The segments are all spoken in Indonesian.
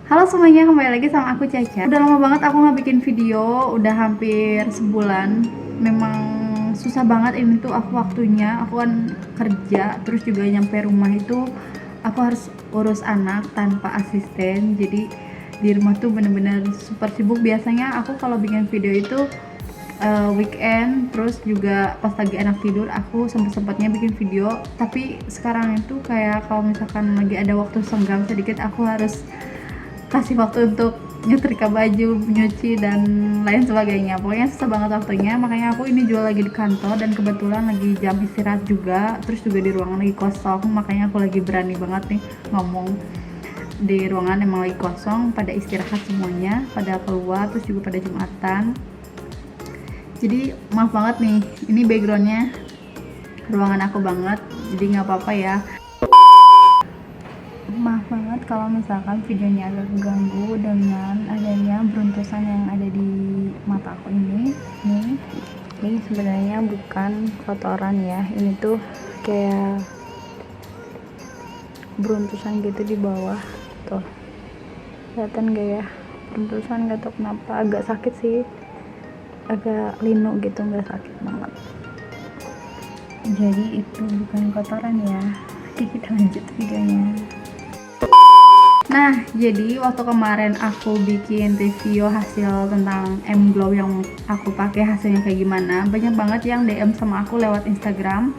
Halo semuanya, kembali lagi sama aku Caca. Udah lama banget aku nggak bikin video, udah hampir sebulan. Memang susah banget ini tuh aku waktunya. Aku kan kerja, terus juga nyampe rumah itu aku harus urus anak tanpa asisten. Jadi di rumah tuh bener-bener super sibuk. Biasanya aku kalau bikin video itu weekend, terus juga pas lagi anak tidur aku sempet-sempetnya bikin video. Tapi sekarang itu kayak kalau misalkan lagi ada waktu senggang sedikit, aku harus kasih waktu untuk nyetrika baju, nyuci, dan lain sebagainya. Pokoknya susah banget waktunya, makanya aku ini juga lagi di kantor dan kebetulan lagi jam istirahat juga, terus juga di ruangan lagi kosong, makanya aku lagi berani banget nih ngomong. Di ruangan emang lagi kosong, pada istirahat semuanya, pada keluar, terus juga pada jumatan. Jadi maaf banget nih, ini backgroundnya ruangan aku banget, jadi nggak apa-apa ya. Maaf banget kalau misalkan videonya agak ganggu dengan adanya beruntusan yang ada di mata aku ini. Ini sebenarnya bukan kotoran ya, ini tuh kayak beruntusan gitu di bawah tuh, kelihatan gak ya beruntusan, gak tau kenapa, agak sakit sih, agak linu gitu, gak sakit banget. Jadi itu bukan kotoran ya. Oke, kita lanjut videonya. Nah, jadi waktu kemarin aku bikin review hasil tentang M-Glow yang aku pakai, hasilnya kayak gimana, banyak banget yang DM sama aku lewat Instagram.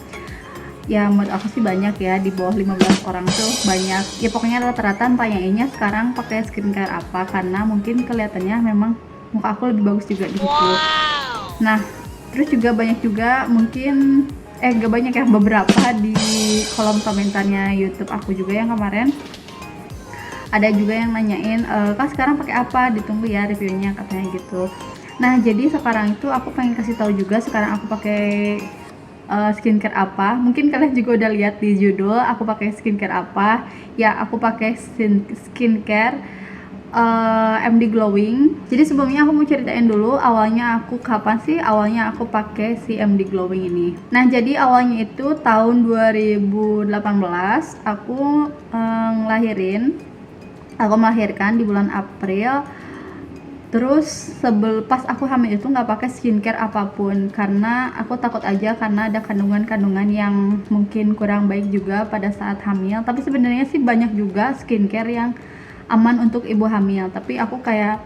Ya menurut aku sih banyak ya, di bawah 15 orang tuh banyak. Ya pokoknya rata-rata tanyainnya sekarang pakai skincare apa, karena mungkin kelihatannya memang muka aku lebih bagus juga di situ. Nah, terus juga banyak juga mungkin gak banyak ya, beberapa di kolom komentarnya YouTube aku juga yang kemarin ada juga yang nanyain, Kak sekarang pakai apa, ditunggu ya reviewnya katanya gitu. Nah, jadi sekarang itu aku pengen kasih tahu juga sekarang aku pakai skincare apa. Mungkin kalian juga udah lihat di judul aku pakai skincare apa. Ya, aku pakai skincare MD Glowing. Jadi sebelumnya aku mau ceritain dulu awalnya aku kapan sih awalnya aku pakai si MD Glowing ini. Nah, jadi awalnya itu tahun 2018 aku melahirkan di bulan April. Terus pas aku hamil itu nggak pakai skincare apapun karena aku takut aja, karena ada kandungan-kandungan yang mungkin kurang baik juga pada saat hamil. Tapi sebenarnya sih banyak juga skincare yang aman untuk ibu hamil, tapi aku kayak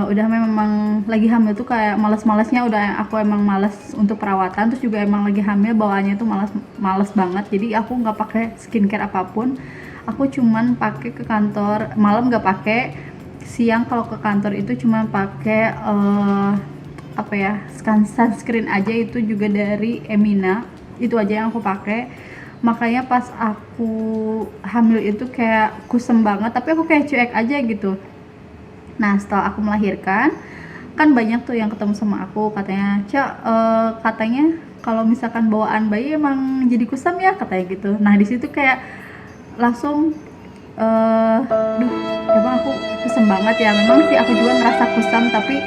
udah memang lagi hamil tuh kayak males-malesnya, udah aku emang males untuk perawatan, terus juga emang lagi hamil bawaannya tuh males banget. Jadi aku nggak pakai skincare apapun, aku cuman pakai ke kantor malam, nggak pakai siang. Kalau ke kantor itu cuma pakai sunscreen aja, itu juga dari Emina, itu aja yang aku pakai. Makanya pas aku hamil itu kayak kusem banget, tapi aku kayak cuek aja gitu. Nah, setelah aku melahirkan kan banyak tuh yang ketemu sama aku, katanya katanya kalau misalkan bawaan bayi emang jadi kusam ya, katanya gitu. Nah, di situ kayak langsung emang aku kusam banget ya. Memang sih aku juga ngerasa kusam, tapi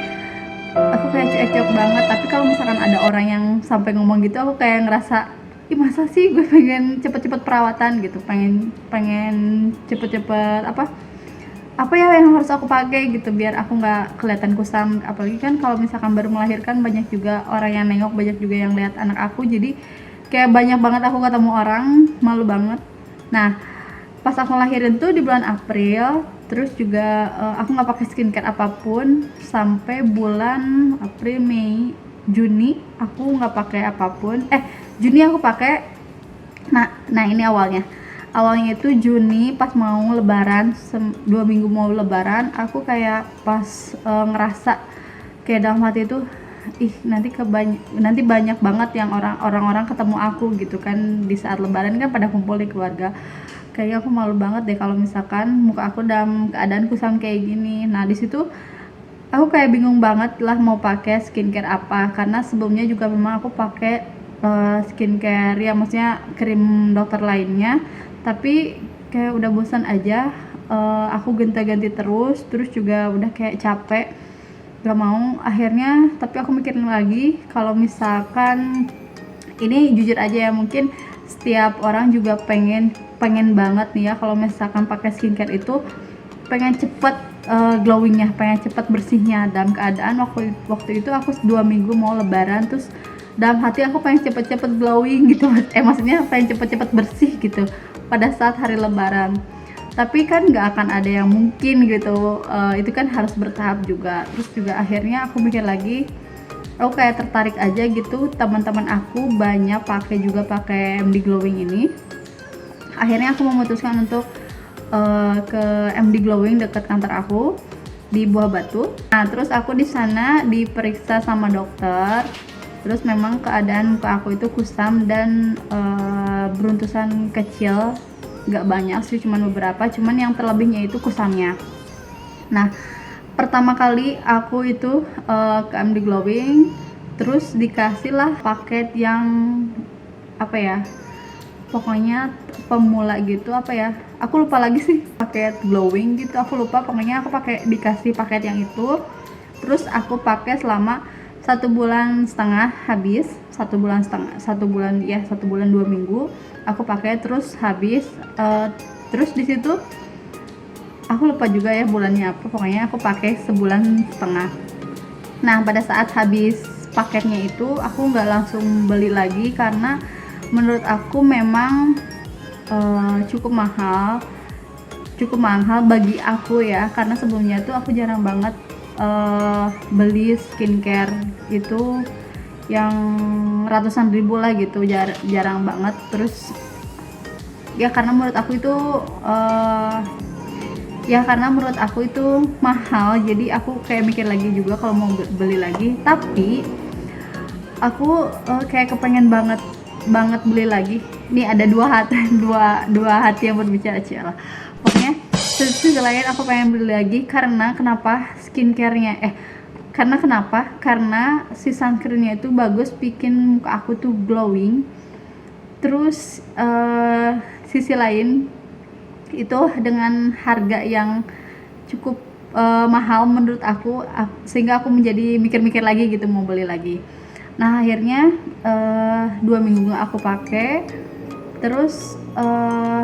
aku kayak cuek-cuek banget. Tapi kalau misalkan ada orang yang sampai ngomong gitu, aku kayak ngerasa, ih masa sih, gue pengen cepet-cepet perawatan gitu, pengen cepet-cepet apa ya yang harus aku pakai gitu biar aku nggak kelihatan kusam. Apalagi kan kalau misalkan baru melahirkan banyak juga orang yang nengok, banyak juga yang lihat anak aku, jadi kayak banyak banget aku ketemu orang, malu banget. Nah, pas aku lahirin tuh di bulan April, terus juga aku nggak pakai skincare apapun sampai bulan April, Mei, Juni aku nggak pakai apapun. Juni aku pakai. Nah ini awalnya itu Juni pas mau lebaran, 2 minggu mau lebaran, aku kayak pas ngerasa kayak dalam hati itu, nanti banyak banget yang orang-orang ketemu aku gitu kan di saat lebaran, kan pada kumpul di keluarga. Kayaknya aku malu banget deh kalau misalkan muka aku dalam keadaan kusam kayak gini. Nah, di situ aku kayak bingung banget lah mau pakai skincare apa, karena sebelumnya juga memang aku pakai skincare ya, maksudnya krim dokter lainnya, tapi kayak udah bosan aja. Aku ganti-ganti terus juga udah kayak capek, gak mau akhirnya. Tapi aku mikirin lagi, kalau misalkan ini jujur aja ya, mungkin setiap orang juga pengen pengen banget nih ya kalau misalkan pakai skincare itu pengen cepet glowingnya, pengen cepet bersihnya. Dalam keadaan waktu itu aku 2 minggu mau lebaran, terus dalam hati aku pengen cepet-cepet glowing gitu, maksudnya pengen cepet-cepet bersih gitu pada saat hari lebaran. Tapi kan nggak akan ada yang mungkin gitu, itu kan harus bertahap juga. Terus juga akhirnya aku mikir lagi, aku kayak tertarik aja gitu, teman-teman aku banyak pakai MD Glowing ini. Akhirnya aku memutuskan untuk ke MD Glowing dekat kantor aku di Buah Batu. Nah, terus aku di sana diperiksa sama dokter. Terus memang keadaan muka aku itu kusam dan beruntusan kecil, nggak banyak sih, cuman beberapa, cuman yang terlebihnya itu kusamnya. Nah, pertama kali aku itu ke MD Glowing, terus dikasih lah paket yang apa ya, pokoknya pemula gitu, apa ya, aku lupa lagi sih, paket glowing gitu, aku lupa, pokoknya aku dikasih paket yang itu. Terus aku pakai selama 1,5 bulan habis, 1 bulan 2 minggu aku pakai, terus habis. Terus di situ aku lupa juga ya bulannya apa, pokoknya aku pakai 1,5 bulan. Nah, pada saat habis paketnya itu aku nggak langsung beli lagi karena menurut aku memang cukup mahal bagi aku ya, karena sebelumnya tuh aku jarang banget beli skincare itu yang ratusan ribu lah gitu, jarang banget. Terus ya karena menurut aku itu mahal, jadi aku kayak mikir lagi juga kalau mau beli lagi. Tapi aku kayak kepengen banget beli lagi. Nih ada dua hati yang berbicara, lah. Pokoknya sisi lain aku pengen beli lagi karena kenapa, karena si sunscreennya itu bagus, bikin muka aku tuh glowing. Terus sisi lain itu dengan harga yang cukup mahal menurut aku, sehingga aku menjadi mikir-mikir lagi gitu mau beli lagi. Nah, akhirnya 2 minggu aku pakai. Terus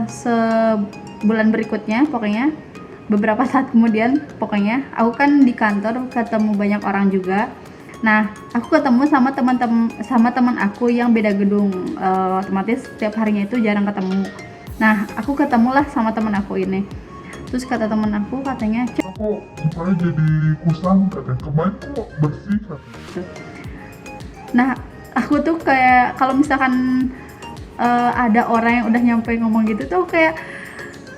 sebulan berikutnya, pokoknya beberapa saat kemudian, pokoknya aku kan di kantor ketemu banyak orang juga. Nah, aku ketemu sama teman aku yang beda gedung, otomatis setiap harinya itu jarang ketemu. Nah, aku ketemulah sama teman aku ini. Terus kata teman aku, katanya, kok mukanya jadi kusam, katanya kemarin kok bersih, katanya. nah aku tuh kayak kalau misalkan ada orang yang udah nyampe ngomong gitu tuh kayak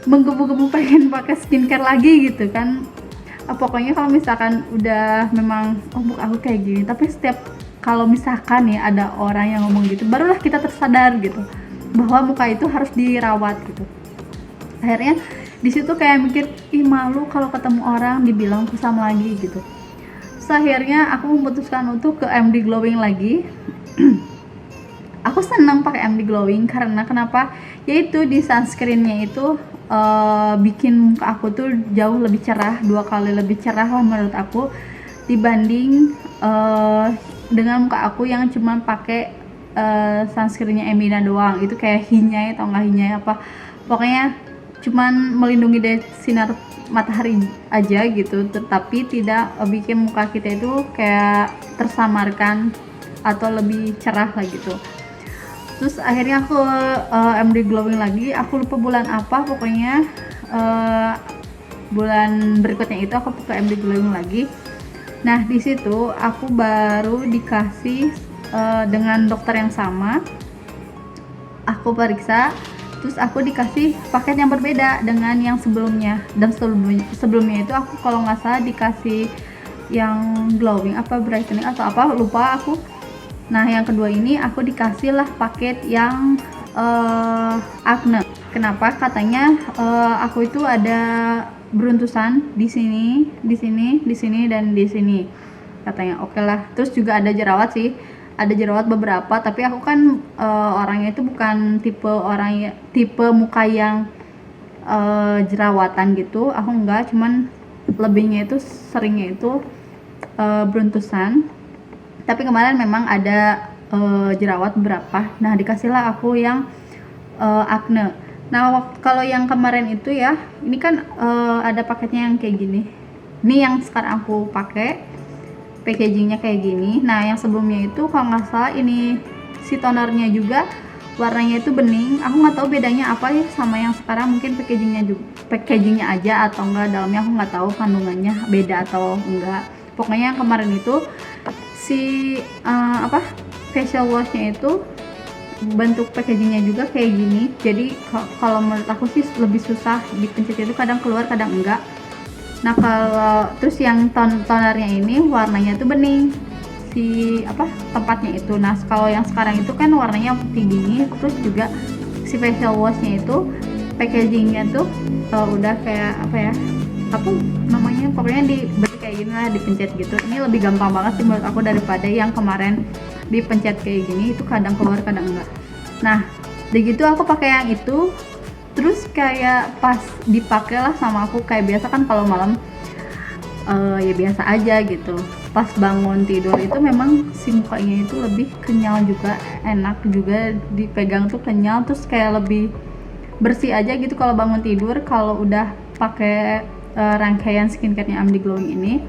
menggebu-gebu pengen pakai skincare lagi gitu kan. Pokoknya kalau misalkan udah memang muka aku kayak gini, tapi setiap kalau misalkan ya ada orang yang ngomong gitu, barulah kita tersadar gitu bahwa muka itu harus dirawat gitu. Akhirnya di situ kayak mikir, ih malu kalau ketemu orang dibilang kusam lagi gitu. Terus akhirnya aku memutuskan untuk ke MD Glowing lagi. Aku senang pakai MD Glowing karena kenapa? Yaitu di sunscreennya itu bikin muka aku tuh jauh lebih cerah, 2 kali lebih cerah lah menurut aku, dibanding dengan muka aku yang cuma pakai sunscreennya Emina doang. Itu kayak Hinyai atau enggak Hinyai apa, pokoknya cuman melindungi dari sinar matahari aja gitu, tetapi tidak bikin muka kita itu kayak tersamarkan atau lebih cerah lah gitu. Terus akhirnya aku MD Glowing lagi, aku lupa bulan apa, pokoknya bulan berikutnya itu aku ke MD Glowing lagi. Nah, di situ aku baru dikasih dengan dokter yang sama, aku periksa, terus aku dikasih paket yang berbeda dengan yang sebelumnya. Dan sebelumnya itu aku kalau nggak salah dikasih yang glowing apa brightening atau apa, lupa aku. Nah, yang kedua ini aku dikasih lah paket yang acne. Kenapa? Katanya aku itu ada beruntusan di sini, dan di sini. Katanya oke lah. Terus juga ada jerawat sih. Ada jerawat beberapa, tapi aku kan orangnya itu bukan tipe muka yang jerawatan gitu. Aku enggak, cuman lebihnya itu seringnya itu beruntusan. Tapi kemarin memang ada jerawat beberapa. Nah, dikasihlah aku yang acne. Nah, kalau yang kemarin itu ya, ini kan ada paketnya yang kayak gini. Ini yang sekarang aku pakai, packagingnya kayak gini. Nah, yang sebelumnya itu kalau nggak salah ini si tonernya juga warnanya itu bening. Aku nggak tahu bedanya apa ya sama yang sekarang, mungkin packagingnya aja atau enggak dalamnya, aku nggak tahu kandungannya beda atau enggak. Pokoknya yang kemarin itu si facial washnya itu bentuk packagingnya juga kayak gini. Jadi kalau menurut aku sih lebih susah dipencet, itu kadang keluar kadang enggak. Nah, kalau terus yang tonernya ini warnanya tuh bening si tempatnya itu. Nah, kalau yang sekarang itu kan warnanya putih gini, terus juga si facial washnya itu packagingnya tuh udah kayak apa namanya, pokoknya bentuk kayak gini lah, dipencet gitu. Ini lebih gampang banget sih menurut aku daripada yang kemarin dipencet kayak gini, itu kadang keluar kadang enggak. Nah, begitu aku pakai yang itu, terus kayak pas dipakai lah sama aku, kayak biasa kan kalau malam ya biasa aja gitu. Pas bangun tidur itu memang si mukanya itu lebih kenyal juga, enak juga dipegang tuh kenyal, terus kayak lebih bersih aja gitu kalau bangun tidur kalau udah pakai rangkaian skincare-nya Amdi Glowing ini.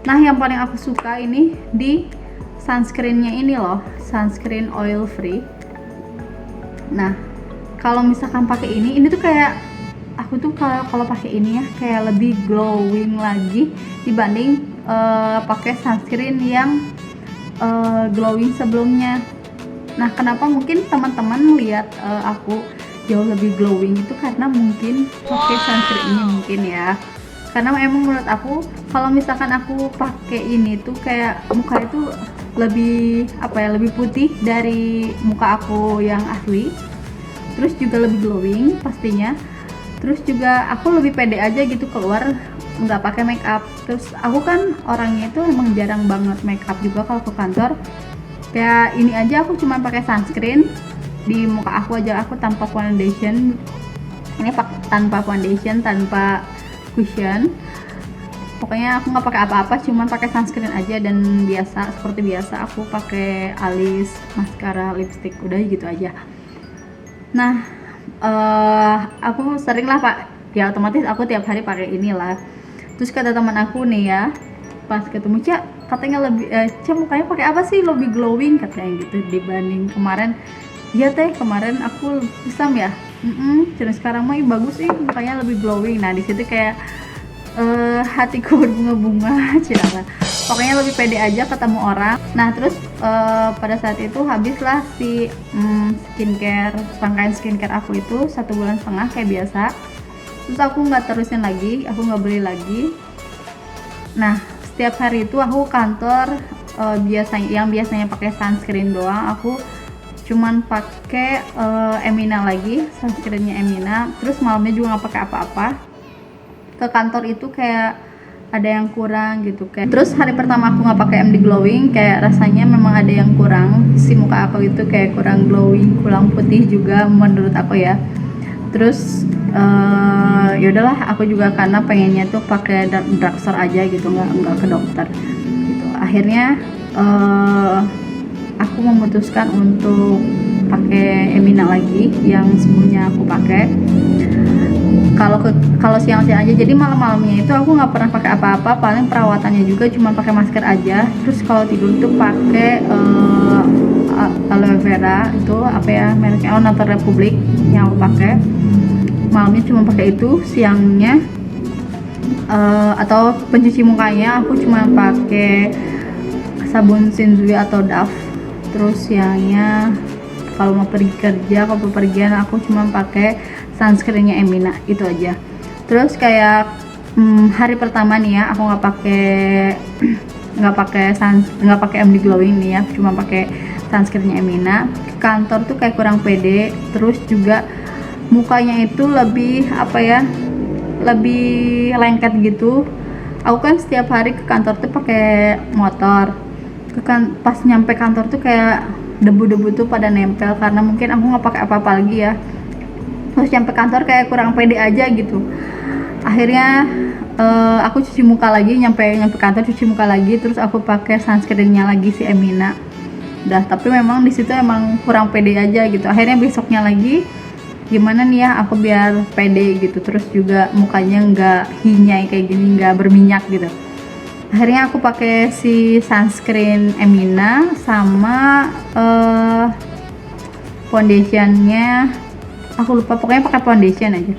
Nah, yang paling aku suka ini di sunscreen-nya ini loh, sunscreen oil free. Nah, kalau misalkan pakai ini tuh kayak aku tuh kalau pakai ini ya kayak lebih glowing lagi dibanding pakai sunscreen yang glowing sebelumnya. Nah, kenapa mungkin teman-teman lihat aku jauh lebih glowing itu karena mungkin pakai sunscreen ini mungkin ya. Karena emang menurut aku kalau misalkan aku pakai ini tuh kayak muka itu lebih lebih putih dari muka aku yang asli. Terus juga lebih glowing pastinya. Terus juga aku lebih pede aja gitu keluar nggak pakai make up. Terus aku kan orangnya itu emang jarang banget make up juga kalau ke kantor. Kayak ini aja aku cuma pakai sunscreen di muka aku aja, aku tanpa foundation. Ini tanpa foundation, tanpa cushion. Pokoknya aku nggak pakai apa-apa, cuma pakai sunscreen aja dan seperti biasa aku pakai alis, maskara, lipstick, udah gitu aja. Nah, aku sering lah ya otomatis aku tiap hari pakai inilah. Terus kata teman aku nih ya, pas ketemu katanya lebih mukanya pakai apa sih lebih glowing katanya gitu dibanding kemarin. Iya teh, kemarin aku kusam ya. Terus sekarang mah bagus sih mukanya lebih glowing. Nah, di situ kayak hatiku berbunga-bunga cilah. Pokoknya lebih pede aja ketemu orang. Nah, terus pada saat itu habislah si rangkaian skincare aku itu 1,5 bulan kayak biasa. Terus aku nggak terusin lagi, aku nggak beli lagi. Nah, setiap hari itu aku kantor biasanya pakai sunscreen doang, aku cuman pakai Emina lagi, sunscreennya Emina. Terus malamnya juga nggak pakai apa-apa. Ke kantor itu kayak ada yang kurang gitu kayak. Terus hari pertama aku nggak pakai MD Glowing, kayak rasanya memang ada yang kurang, si muka aku itu kayak kurang glowing, kurang putih juga menurut aku ya. Terus ya udahlah, aku juga karena pengennya tuh pakai drugstore aja gitu, nggak ke dokter gitu. Akhirnya aku memutuskan untuk pakai Emina lagi yang sebelumnya aku pakai. Kalau siang-siang aja, jadi malam-malamnya itu aku nggak pernah pakai apa-apa, paling perawatannya juga cuma pakai masker aja. Terus kalau tidur tuh pakai aloe vera, itu mereknya Nature Republic yang aku pakai. Malamnya cuma pakai itu, siangnya atau pencuci mukanya aku cuma pakai sabun Shinzui atau Dove. Terus siangnya kalau mau pergi kerja, kalau pergian aku cuma pakai sunscreennya Emina, itu aja. Terus kayak hari pertama nih ya, aku nggak pakai MD Glowing nih ya, cuma pakai sunscreennya Emina. Ke kantor tuh kayak kurang pede. Terus juga mukanya itu lebih lebih lengket gitu. Aku kan setiap hari ke kantor tuh pakai motor. Pas nyampe kantor tuh kayak debu-debu tuh pada nempel karena mungkin aku nggak pakai apa-apa lagi ya. Terus nyampe kantor kayak kurang pede aja gitu. Akhirnya aku cuci muka lagi, nyampe kantor cuci muka lagi, terus aku pakai sunscreennya lagi si Emina. Udah, tapi memang di situ emang kurang pede aja gitu. Akhirnya besoknya lagi gimana nih ya aku biar pede gitu, terus juga mukanya nggak hinyai kayak gini, nggak berminyak gitu. Akhirnya aku pakai si sunscreen Emina sama foundationnya, aku lupa, pokoknya pakai foundation aja.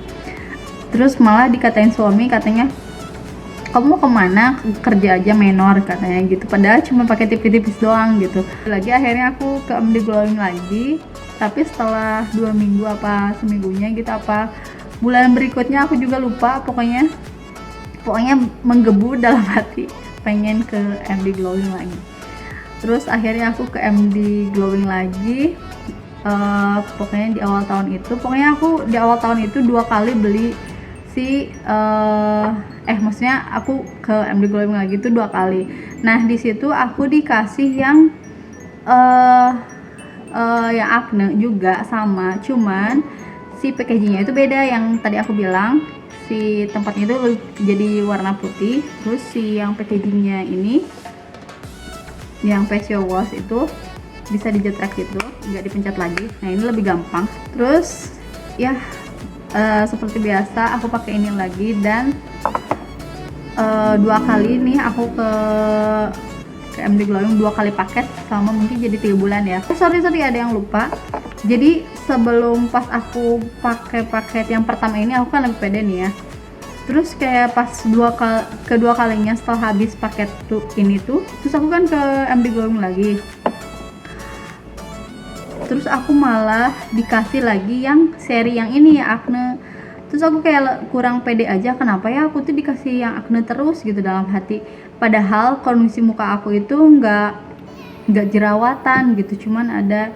Terus malah dikatain suami, katanya kamu mau kemana, kerja aja menor katanya gitu, padahal cuma pakai tipis-tipis doang gitu. Lagi akhirnya aku ke MD Glowing lagi, tapi setelah 2 minggu apa seminggunya gitu, apa bulan berikutnya aku juga lupa, pokoknya menggebu dalam hati pengen ke MD Glowing lagi. Terus akhirnya aku ke MD Glowing lagi. Pokoknya di awal tahun itu 2 kali beli si maksudnya aku ke MD Glowing lagi itu 2 kali. Nah di situ aku dikasih yang acne juga sama, cuman si packagingnya itu beda. Yang tadi aku bilang si tempatnya itu jadi warna putih, terus si yang packagingnya ini yang facial wash itu bisa dijetrek gitu, nggak dipencet lagi. Nah ini lebih gampang. Terus ya seperti biasa aku pakai ini lagi, dan 2 kali nih aku ke MD Glowing 2 kali paket sama mungkin jadi 3 bulan ya. Sorry ada yang lupa. Jadi sebelum pas aku pakai paket yang pertama ini aku kan lebih pede nih ya. Terus kayak pas kedua kalinya setelah habis paket ini tuh, terus aku kan ke MD Glowing lagi. Terus aku malah dikasih lagi yang seri yang ini ya, acne. Terus aku kayak kurang pede aja, kenapa ya aku tuh dikasih yang acne terus gitu dalam hati. Padahal kondisi muka aku itu nggak jerawatan gitu, cuman ada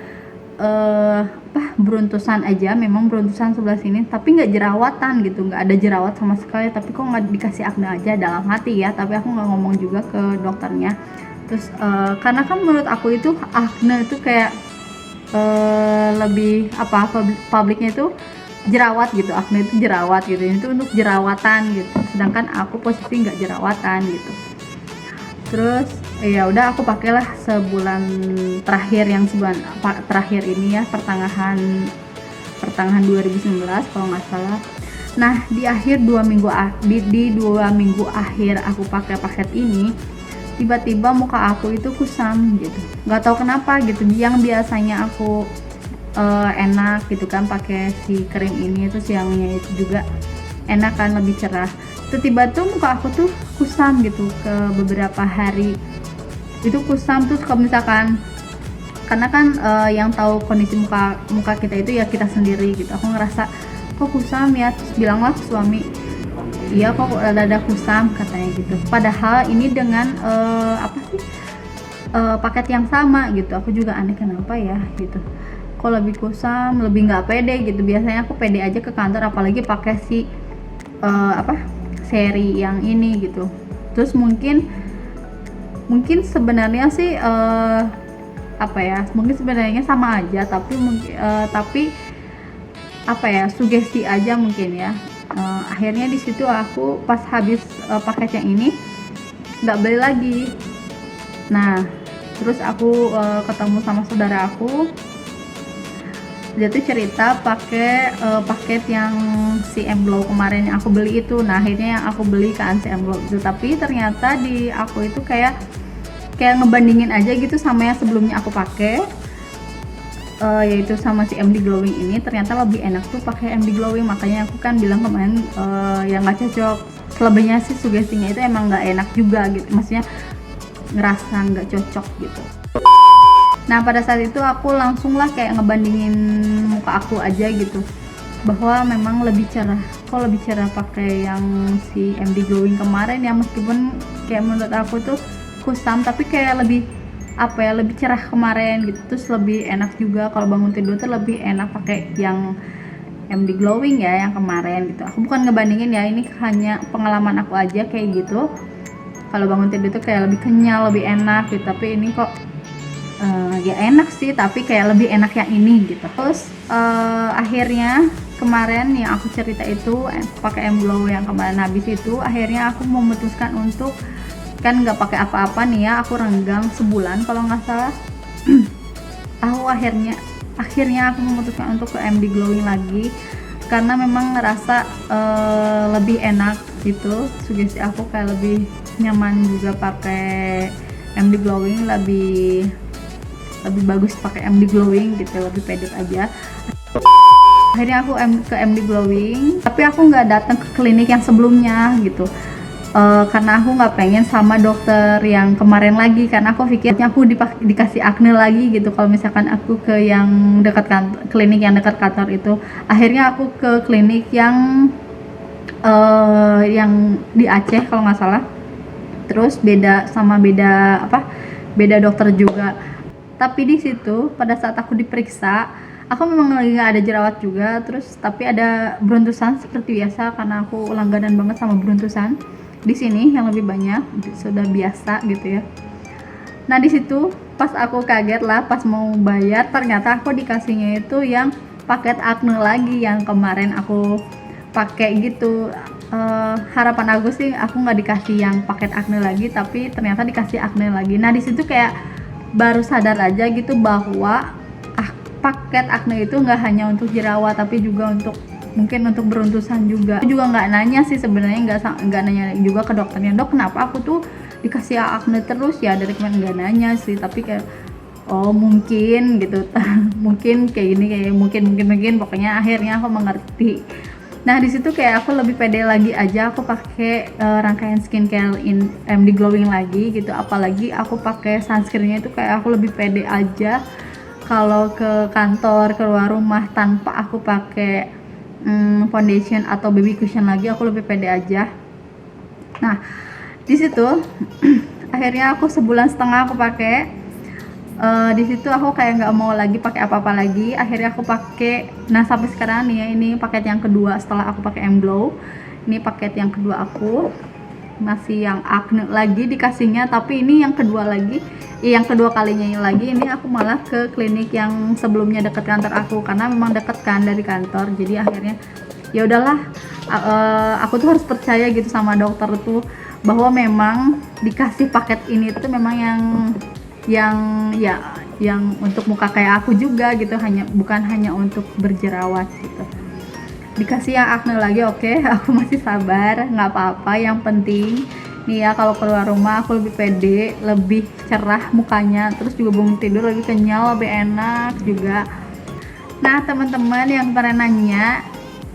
beruntusan aja, memang beruntusan sebelah sini, tapi nggak jerawatan gitu, nggak ada jerawat sama sekali. Tapi kok nggak dikasih acne aja dalam hati ya, tapi aku nggak ngomong juga ke dokternya. Terus karena kan menurut aku itu acne itu kayak lebih publiknya itu jerawat gitu, acne itu jerawat gitu, itu untuk jerawatan gitu, sedangkan aku posisi nggak jerawatan gitu. Terus ya udah aku pakailah sebulan terakhir, yang sebulan terakhir ini ya, pertengahan 2019 kalau nggak salah. Nah di akhir 2 minggu di 2 minggu akhir aku pakai paket ini, tiba-tiba muka aku itu kusam gitu, nggak tahu kenapa gitu. Yang biasanya aku enak gitu kan pakai si krim ini, terus yangnya itu juga enak kan, lebih cerah. Tiba-tiba tuh muka aku tuh kusam gitu, ke beberapa hari itu kusam. Terus kalau misalkan, karena kan yang tahu kondisi muka kita itu ya kita sendiri gitu, aku ngerasa kok kusam ya, terus bilanglah ke suami, iya kok ada kusam katanya gitu. Padahal ini dengan paket yang sama gitu. Aku juga aneh kenapa ya gitu, kok lebih kusam, lebih nggak pede gitu. Biasanya aku pede aja ke kantor, apalagi pakai si seri yang ini gitu. Terus mungkin sebenarnya sih mungkin sebenarnya sama aja, tapi sugesti aja mungkin ya. Akhirnya di situ aku pas habis paket yang ini nggak beli lagi. Nah terus aku ketemu sama saudara aku, dia tuh cerita pakai paket yang si M-Glow kemarin yang aku beli itu. Nah akhirnya yang aku beli kan si M-Glow itu, tapi ternyata di aku itu kayak ngebandingin aja gitu sama yang sebelumnya aku pakai, yaitu sama si MD Glowing ini. Ternyata lebih enak tuh pakai MD Glowing, makanya aku kan bilang kemarin yang nggak cocok. Selebihnya sih sugestinya itu emang nggak enak juga gitu, maksudnya ngerasa nggak cocok gitu. Nah pada saat itu aku langsung lah kayak ngebandingin muka aku aja gitu, bahwa memang lebih cerah. Kok lebih cerah pakai yang si MD Glowing kemarin ya, meskipun kayak menurut aku tuh kusam, tapi kayak lebih lebih cerah kemarin gitu. Terus lebih enak juga kalau bangun tidur tuh lebih enak pakai yang MD Glowing ya, yang kemarin gitu. Aku bukan ngebandingin ya, ini hanya pengalaman aku aja kayak gitu. Kalau bangun tidur tuh kayak lebih kenyal, lebih enak gitu. Tapi ini kok ya enak sih, tapi kayak lebih enak yang ini gitu. Terus akhirnya kemarin yang aku cerita itu pakai M-Glow yang kemarin habis itu, akhirnya aku memutuskan untuk kan nggak pakai apa-apa nih ya, aku renggang sebulan kalau nggak salah. Aku akhirnya akhirnya aku memutuskan untuk ke MD Glowing lagi karena memang ngerasa lebih enak gitu. Sugesti aku kayak lebih nyaman juga pakai MD Glowing, lebih bagus pakai MD Glowing gitu, lebih pede aja. Akhirnya aku ke MD Glowing, tapi aku nggak datang ke klinik yang sebelumnya gitu. Karena aku nggak pengen sama dokter yang kemarin lagi, karena aku pikirnya aku dikasih akne lagi gitu kalau misalkan aku ke yang dekat kantor, klinik yang dekat kantor itu. Akhirnya aku ke klinik yang di Aceh kalau nggak salah. Terus beda dokter juga. Tapi di situ pada saat aku diperiksa, aku memang lagi nggak ada jerawat juga, terus tapi ada beruntusan seperti biasa karena aku langganan banget sama beruntusan. Di sini yang lebih banyak, sudah biasa gitu ya. Nah di situ pas aku kaget lah, pas mau bayar ternyata aku dikasihnya itu yang paket acne lagi yang kemarin aku pakai gitu. Harapan aku sih aku nggak dikasih yang paket acne lagi, tapi ternyata dikasih acne lagi. Nah di situ kayak baru sadar aja gitu bahwa paket acne itu nggak hanya untuk jerawat tapi juga mungkin untuk beruntusan juga. Aku juga nggak nanya sih sebenarnya, nggak nanya juga ke dokternya, dok kenapa aku tuh dikasih acne terus ya, dari kemarin nggak nanya sih, tapi kayak oh mungkin gitu mungkin kayak gini, kayak mungkin pokoknya akhirnya aku mengerti. Nah di situ kayak aku lebih pede lagi aja, aku pakai rangkaian skincare MD Glowing lagi gitu, apalagi aku pakai sunscreennya itu kayak aku lebih pede aja kalau ke kantor, keluar rumah tanpa aku pakai foundation atau baby cushion lagi, aku lebih pede aja. Nah di situ akhirnya aku sebulan setengah aku pakai. Di situ aku kayak nggak mau lagi pakai apa-apa lagi. Akhirnya aku pakai, nah sampai sekarang nih ya, ini paket yang kedua setelah aku pakai M-Glow. Ini paket yang kedua aku, masih yang acne lagi dikasihnya, tapi ini yang kedua lagi, yang kedua kalinya lagi. Ini aku malah ke klinik yang sebelumnya dekat kantor aku, karena memang deket kan dari kantor. Jadi akhirnya ya udahlah, aku tuh harus percaya gitu sama dokter tuh bahwa memang dikasih paket ini tuh memang yang untuk muka kayak aku juga gitu, bukan hanya untuk berjerawat gitu. Dikasih yang acne lagi, oke, aku masih sabar, nggak apa-apa. Yang penting nih ya, kalau keluar rumah aku lebih pede, lebih cerah mukanya, terus juga bangun tidur lebih kenyal, lebih enak juga. Nah teman-teman yang pernah nanya,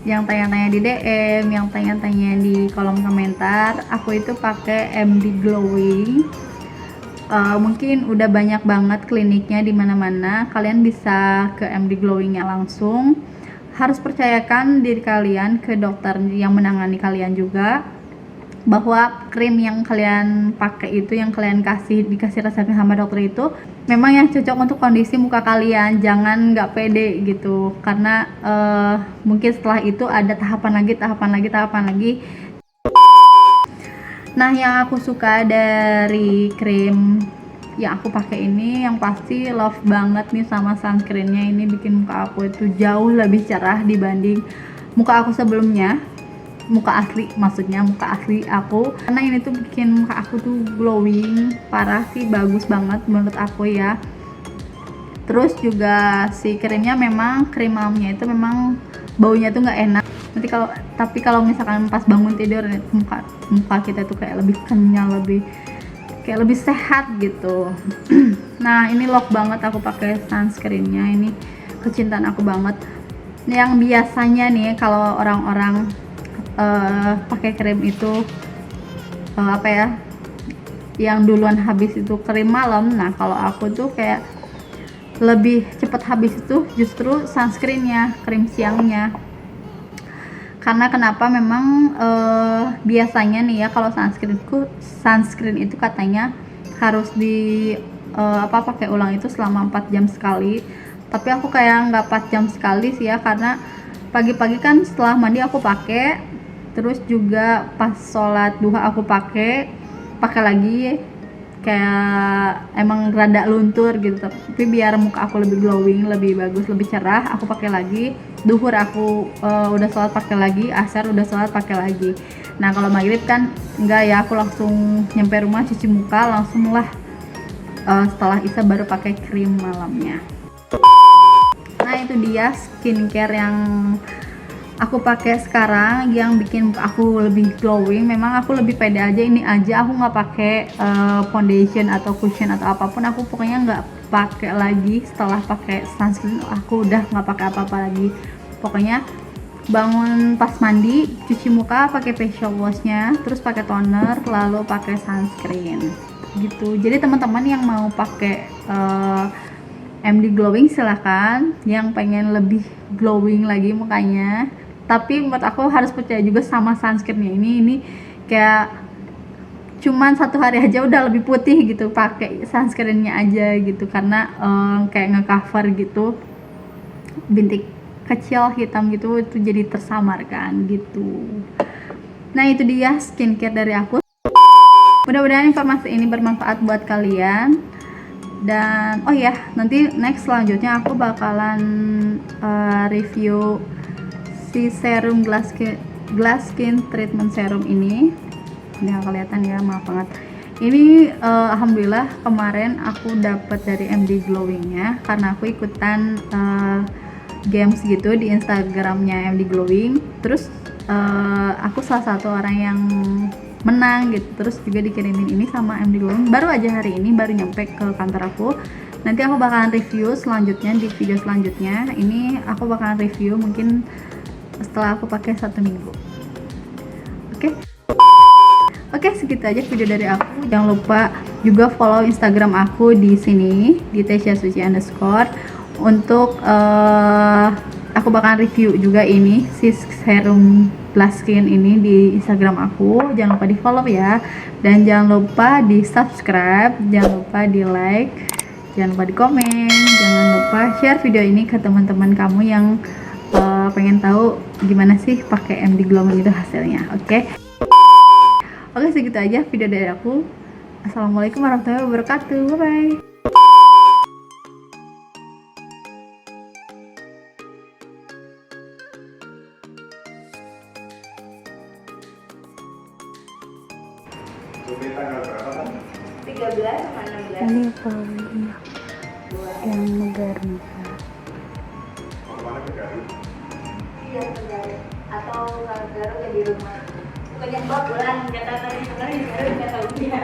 yang tanya-tanya di DM, yang tanya-tanya di kolom komentar, aku itu pakai MD Glowing. Mungkin udah banyak banget kliniknya di mana-mana, kalian bisa ke MD Glowingnya langsung. Harus percayakan diri kalian ke dokter yang menangani kalian juga, bahwa krim yang kalian pakai itu, yang kalian dikasih resepnya sama dokter itu memang yang cocok untuk kondisi muka kalian. Jangan nggak pede gitu, karena mungkin setelah itu ada tahapan lagi. Nah yang aku suka dari krim yang aku pakai ini, yang pasti love banget nih sama sunscreennya. Ini bikin muka aku itu jauh lebih cerah dibanding muka aku sebelumnya, muka asli aku, karena ini tuh bikin muka aku tuh glowing parah sih, bagus banget menurut aku ya. Terus juga si krimnya, memang krim malamnya itu memang baunya tuh nggak enak nanti tapi kalau misalkan pas bangun tidur muka kita tuh kayak lebih kenyal, kayak lebih sehat gitu. Nah ini love banget aku pakai sunscreennya, ini kecintaan aku banget. Yang biasanya nih kalau orang-orang pakai krim itu yang duluan habis itu krim malam. Nah kalau aku tuh kayak lebih cepat habis itu justru sunscreennya, krim siangnya. Karena kenapa, memang biasanya nih ya kalau sunscreen itu katanya harus pakai ulang itu selama 4 jam sekali. Tapi aku kayak nggak 4 jam sekali sih ya, karena pagi-pagi kan setelah mandi aku pakai, terus juga pas sholat duha aku pakai lagi, kayak emang rada luntur gitu. Tapi biar muka aku lebih glowing, lebih bagus, lebih cerah, aku pakai lagi. Duhur aku udah sholat pakai lagi, asar udah sholat pakai lagi. Nah kalau maghrib kan enggak ya, aku langsung nyampe rumah cuci muka langsung lah, setelah isya baru pakai krim malamnya. itu dia skincare yang aku pakai sekarang yang bikin aku lebih glowing. Memang aku lebih pede aja, ini aja aku nggak pakai foundation atau cushion atau apapun, aku pokoknya nggak pakai lagi. Setelah pakai sunscreen aku udah nggak pakai apa-apa lagi. Pokoknya bangun pas mandi, cuci muka pakai facial washnya, terus pakai toner, lalu pakai sunscreen gitu. Jadi teman-teman yang mau pakai MD glowing silahkan, yang pengen lebih glowing lagi mukanya. Tapi menurut aku harus percaya juga sama sunscreennya ini kayak cuman 1 hari aja udah lebih putih gitu pakai sunscreennya aja gitu, karena kayak ngecover gitu bintik kecil hitam gitu, itu jadi tersamarkan gitu. Nah itu dia skincare dari aku. Mudah-mudahan informasi ini bermanfaat buat kalian. Dan oh ya, nanti next selanjutnya aku bakalan review si serum glass skin treatment serum ini. Nggak kelihatan ya, maaf banget. Ini alhamdulillah kemarin aku dapat dari MD Glowingnya karena aku ikutan games gitu di Instagramnya MD Glowing. Terus aku salah satu orang yang menang gitu, terus juga dikirimin ini sama MD Glowing baru aja hari ini, baru nyampe ke kantor aku. Nanti aku bakalan review selanjutnya di video selanjutnya. Ini aku bakalan review mungkin setelah aku pakai 1 minggu. Oke, segitu aja video dari aku. Jangan lupa juga follow Instagram aku di sini di @tasya_suci_ untuk aku bakalan review juga ini si serum glass skin ini di Instagram aku. Jangan lupa di follow ya, dan jangan lupa di subscribe, jangan lupa di like, jangan lupa di komen, jangan lupa share video ini ke teman-teman kamu yang pengen tahu gimana sih pakai MD Glowing itu hasilnya. Oke, segitu aja video dari aku. Assalamualaikum warahmatullahi wabarakatuh. Bye bye. Tanggal berapa kan? 13 sama 16. Ini Pauline yang negara-negara. Mau kemana ke Garut? Iya, Garut. Atau Garut ya di rumah. Bukannya 4 bulan, kata tadi sebenarnya di Garut, nggak tahu dia.